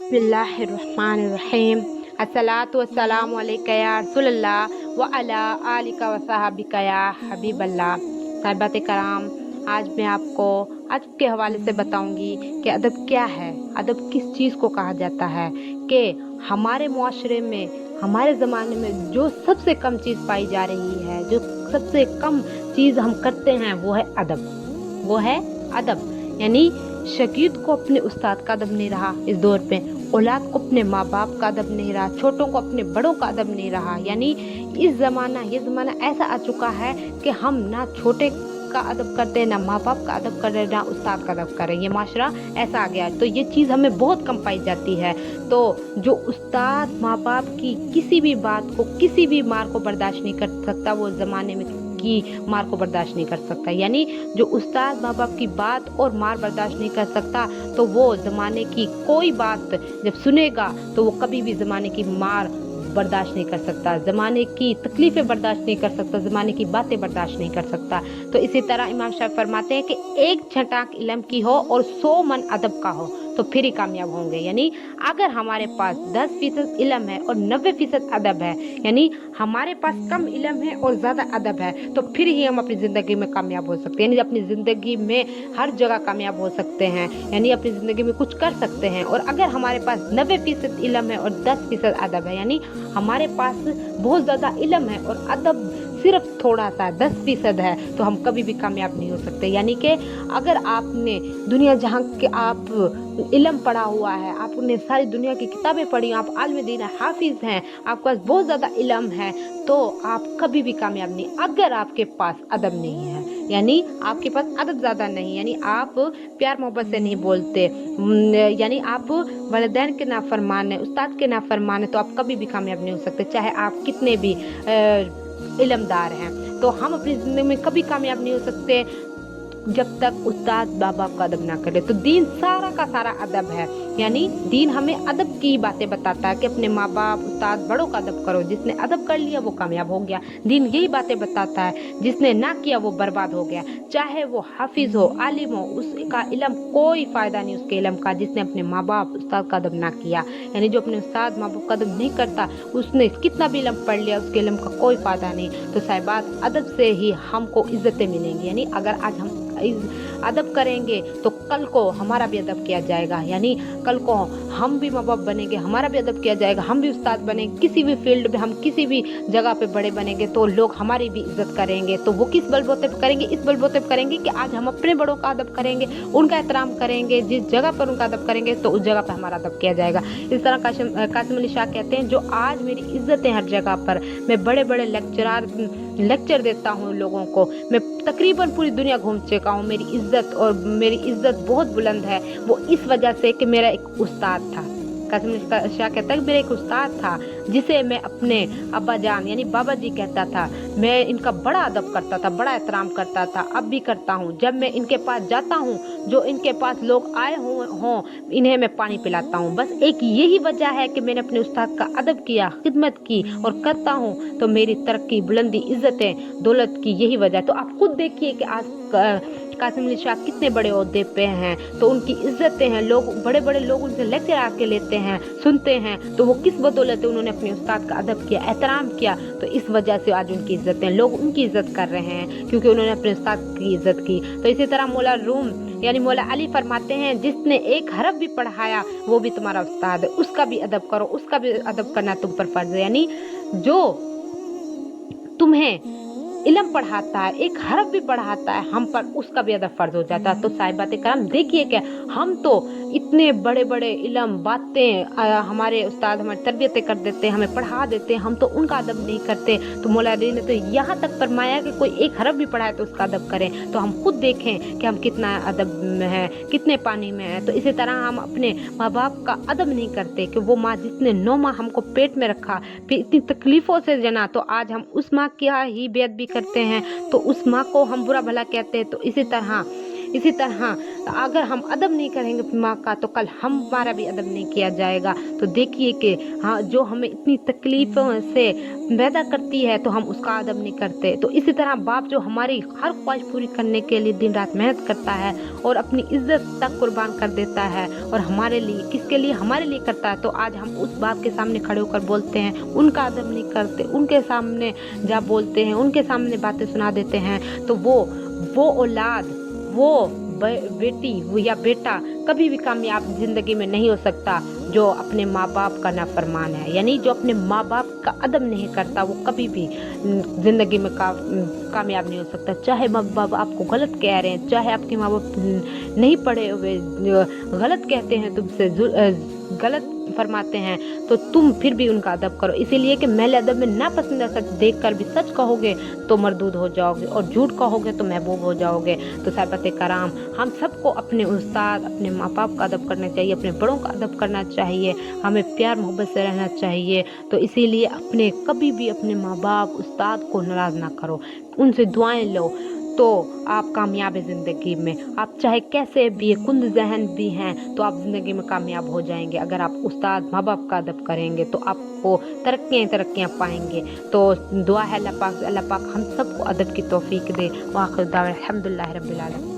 बिस्मिल्लाहिर्रहमानिर्रहीम। अस्सलातु वस्सलामु अलैका या रसूलल्लाह व अला आलिका व सहाबिका या हबीबल्लाह। साहिबात कराम, आज मैं आपको अदब के हवाले से बताऊंगी कि अदब क्या है, अदब किस चीज़ को कहा जाता है। कि हमारे मुआशरे में, हमारे ज़माने में जो सबसे कम चीज़ पाई जा रही है, जो सबसे कम चीज़ हम करते हैं, वो है अदब। वो है अदब। यानी शगीर्द को अपने उस्ताद का अदब नहीं रहा इस दौर पे, औलाद को अपने माँ बाप का अदब नहीं रहा, छोटों को अपने बड़ों का अदब नहीं रहा। यानी ये ज़माना ऐसा आ चुका है कि हम ना छोटे का अदब करते हैं, ना माँ बाप का अदब कर रहे हैं, ना उस्ताद का अदब कर रहे हैं। ये माशरा ऐसा आ गया है, तो ये चीज़ हमें बहुत कम पाई जाती है। तो जो उस्ताद माँ बाप की किसी भी बात को, किसी भी मार को बर्दाश्त नहीं कर सकता, वो ज़माने में की मार को बर्दाश्त नहीं कर सकता। यानी जो उस्ताद माँ बाप की बात और मार बर्दाश्त नहीं कर सकता, तो वो ज़माने की कोई बात जब सुनेगा तो वो कभी भी ज़माने की मार बर्दाश्त नहीं कर सकता, ज़माने की तकलीफ़ें बर्दाश्त नहीं कर सकता, ज़माने की बातें बर्दाश्त नहीं कर सकता। तो इसी तरह इमाम शाफ़ी फरमाते हैं कि एक छटाक इल्म की हो और 100 मन अदब का हो तो फिर ही कामयाब होंगे। यानी अगर हमारे पास 10% इल्म है और 90% अदब है, यानी हमारे पास कम इल्म है और ज़्यादा अदब है, तो फिर ही हम अपनी ज़िंदगी में कामयाब हो सकते हैं। यानी अपनी ज़िंदगी में हर जगह कामयाब हो सकते हैं, यानी अपनी ज़िंदगी में कुछ कर सकते हैं। और अगर हमारे पास 90% इल्म है और 10% अदब है, यानी हमारे पास बहुत ज़्यादा इल्म है और अदब सिर्फ थोड़ा सा 10% है, तो हम कभी भी कामयाब नहीं हो सकते। यानी कि अगर आपने दुनिया जहाँ के आप इल्म पढ़ा हुआ है, आपने सारी दुनिया की किताबें पढ़ी, आप आलिम दीन हाफिज़ हैं, आपके पास बहुत ज़्यादा इल्म है, तो आप कभी भी कामयाब नहीं। अगर आपके पास अदब नहीं है, यानी आपके पास अदब ज़्यादा नहीं, यानी आप प्यार मोहब्बत से नहीं बोलते, यानी आप वालिदैन के नाफरमान है, उस्ताद के नाफरमान है, तो आप कभी भी कामयाब नहीं हो सकते, चाहे आप कितने भी इल्मदार हैं। तो हम अपनी ज़िंदगी में कभी कामयाब नहीं हो सकते जब तक उस्ताद माँ बाप का अदब ना करे। तो दीन सारा का सारा अदब है, यानी दीन हमें अदब की बातें बताता है कि अपने माँ बाप, उस्ताद, बड़ों का अदब करो। जिसने अदब कर लिया वो कामयाब हो गया। दीन यही बातें बताता है, जिसने ना किया वो बर्बाद हो गया। चाहे वो हाफिज हो, आलिम हो, उसका इल्म कोई फ़ायदा नहीं उसके इल्म का, जिसने अपने माँ बाप, उस्ताद का अदब ना किया। यानी जो अपने उस्ताद माँ बाप का अदब नहीं करता, उसने कितना भी इल्म पढ़ लिया, उसके इल्म का कोई फ़ायदा नहीं। तो साहिबात, अदब से ही हमको इज़्ज़तें मिलेंगी। यानी अगर आज हम अदब करेंगे तो कल को हमारा भी अदब किया जाएगा, यानी कल को हम भी माँ बाप बनेंगे, हमारा भी अदब किया जाएगा, हम भी उस्ताद बनेंगे, किसी भी फील्ड में हम किसी भी जगह पे बड़े बनेंगे तो लोग हमारी भी इज्जत करेंगे। तो वो किस बलबूते पे करेंगे? इस बलबूते पे करेंगे कि आज हम अपने बड़ों का अदब करेंगे, उनका एहतराम करेंगे, जिस जगह पर उनका अदब करेंगे तो उस जगह पर हमारा अदब किया जाएगा। इस तरह कासिम अली शाह कहते हैं, जो आज मेरी इज्जत है हर जगह पर, मैं बड़े बड़े लेक्चर देता हूँ लोगों को, मैं तकरीबन पूरी दुनिया घूम चुका हूँ, मेरी इज्जत बहुत बुलंद है, वो इस वजह से कि मेरा एक उस्ताद था। कासिम शाह कहता है कि मेरा एक उस्ताद था जिसे मैं अपने अब्बा जान यानी बाबा जी कहता था। मैं इनका बड़ा अदब करता था, बड़ा एहतराम करता था, अब भी करता हूँ। जब मैं इनके पास जाता हूँ, जो इनके पास लोग आए हों, इन्हें मैं पानी पिलाता हूँ। बस एक यही वजह है कि मैंने अपने उस्ताद का अदब किया, खिदमत की और करता हूँ, तो मेरी तरक्की, बुलंदी, इज्जतें, दौलत की यही वजह। तो आप खुद देखिए कि आज कासिम अली शाह कितने बड़े ओहदे पे हैं, तो उनकी इज्जतें हैं, लोग, बड़े बड़े लोग उनसे लेक्चर आके लेते हैं, सुनते हैं, तो वो किस बदौलत है? उन्होंने अपने उस्ताद का अदब किया, एहतराम किया, तो इस वजह से आज उनकी इज्जतें, लोग उनकी इज्जत कर रहे हैं, क्योंकि उन्होंने अपने उस्ताद की इज्जत की। तो इसी तरह मौला रूम यानी मौला अली फरमाते हैं, जिसने एक हरफ भी पढ़ाया वो भी तुम्हारा उस्ताद है, उसका भी अदब करो, उसका भी अदब करना तुम पर फर्ज है। यानी जो तुम्हें इल्म पढ़ाता है, एक हरफ भी पढ़ाता है, हम पर उसका भी अदब फर्ज हो जाता है। तो साहिबाते करम, देखिए कि हम तो इतने बड़े बड़े इल्म बातें हमारे उस्ताद हमारी तरबियतें कर देते हैं, हमें पढ़ा देते हैं, हम तो उनका अदब नहीं करते। तो मौला अली ने तो यहाँ तक फरमाया कि कोई एक हरफ भी पढ़ाए तो उसका अदब करें। तो हम खुद देखें कि हम कितना अदब में हैं, कितने पानी में हैं। तो इसी तरह हम अपने माँ बाप का अदब नहीं करते कि वो माँ जिसने 9 माह हमको पेट में रखा, फिर इतनी तकलीफ़ों से जना, तो आज हम उस माँ की ही बेअदबी करते हैं, तो उस माँ को हम बुरा भला कहते हैं। तो इसी तरह इसी तरह अगर हम अदब नहीं करेंगे अपनी माँ का तो कल हमारा भी अदब नहीं किया जाएगा। तो देखिए कि हाँ, जो हमें इतनी तकलीफ़ों से पैदा करती है तो हम उसका अदब नहीं करते। तो इसी तरह बाप जो हमारी हर ख्वाहिश पूरी करने के लिए दिन रात मेहनत करता है और अपनी इज्जत तक कुर्बान कर देता है और हमारे लिए, किसके लिए, हमारे लिए करता है, तो आज हम उस बाप के सामने खड़े होकर बोलते हैं, उनका अदब नहीं करते, उनके सामने जा बोलते हैं, उनके सामने बातें सुना देते हैं, तो वो औलाद, वो बेटी या बेटा कभी भी कामयाब जिंदगी में नहीं हो सकता जो अपने माँ बाप का नाफरमान है। यानी जो अपने माँ बाप का अदब नहीं करता वो कभी भी जिंदगी में कामयाब नहीं हो सकता। चाहे माँ बाप आपको गलत कह रहे हैं, चाहे आपके माँ बाप नहीं पढ़े हुए गलत कहते हैं, तुमसे गलत फरमाते हैं, तो तुम फिर भी उनका अदब करो। इसीलिए कि मैले अदब में नापसंदीदा सच देख कर भी सच कहोगे तो मरदूद हो जाओगे और झूठ कहोगे तो महबूब हो जाओगे। तो साहिबात कराम, हम सबको अपने उस्ताद, अपने माँ बाप का अदब करना चाहिए, अपने बड़ों का अदब करना चाहिए, हमें प्यार मोहब्बत से रहना चाहिए। तो इसीलिए कभी भी अपने माँ बाप, उस्ताद को नाराज़ ना करो, उनसे दुआएं लो, तो आप कामयाब है ज़िंदगी में। आप चाहे कैसे भी कुंद ज़हन भी हैं तो आप ज़िंदगी में कामयाब हो जाएंगे। अगर आप उस्ताद माँ बाप का अदब करेंगे तो आपको तरक्कियाँ पाएंगे। तो दुआ है अल्लाह पाक हम सबको अदब की तौफीक दे। वाखिर दावा अल्हम्दुलिल्लाहि रब्बिल आलमीन।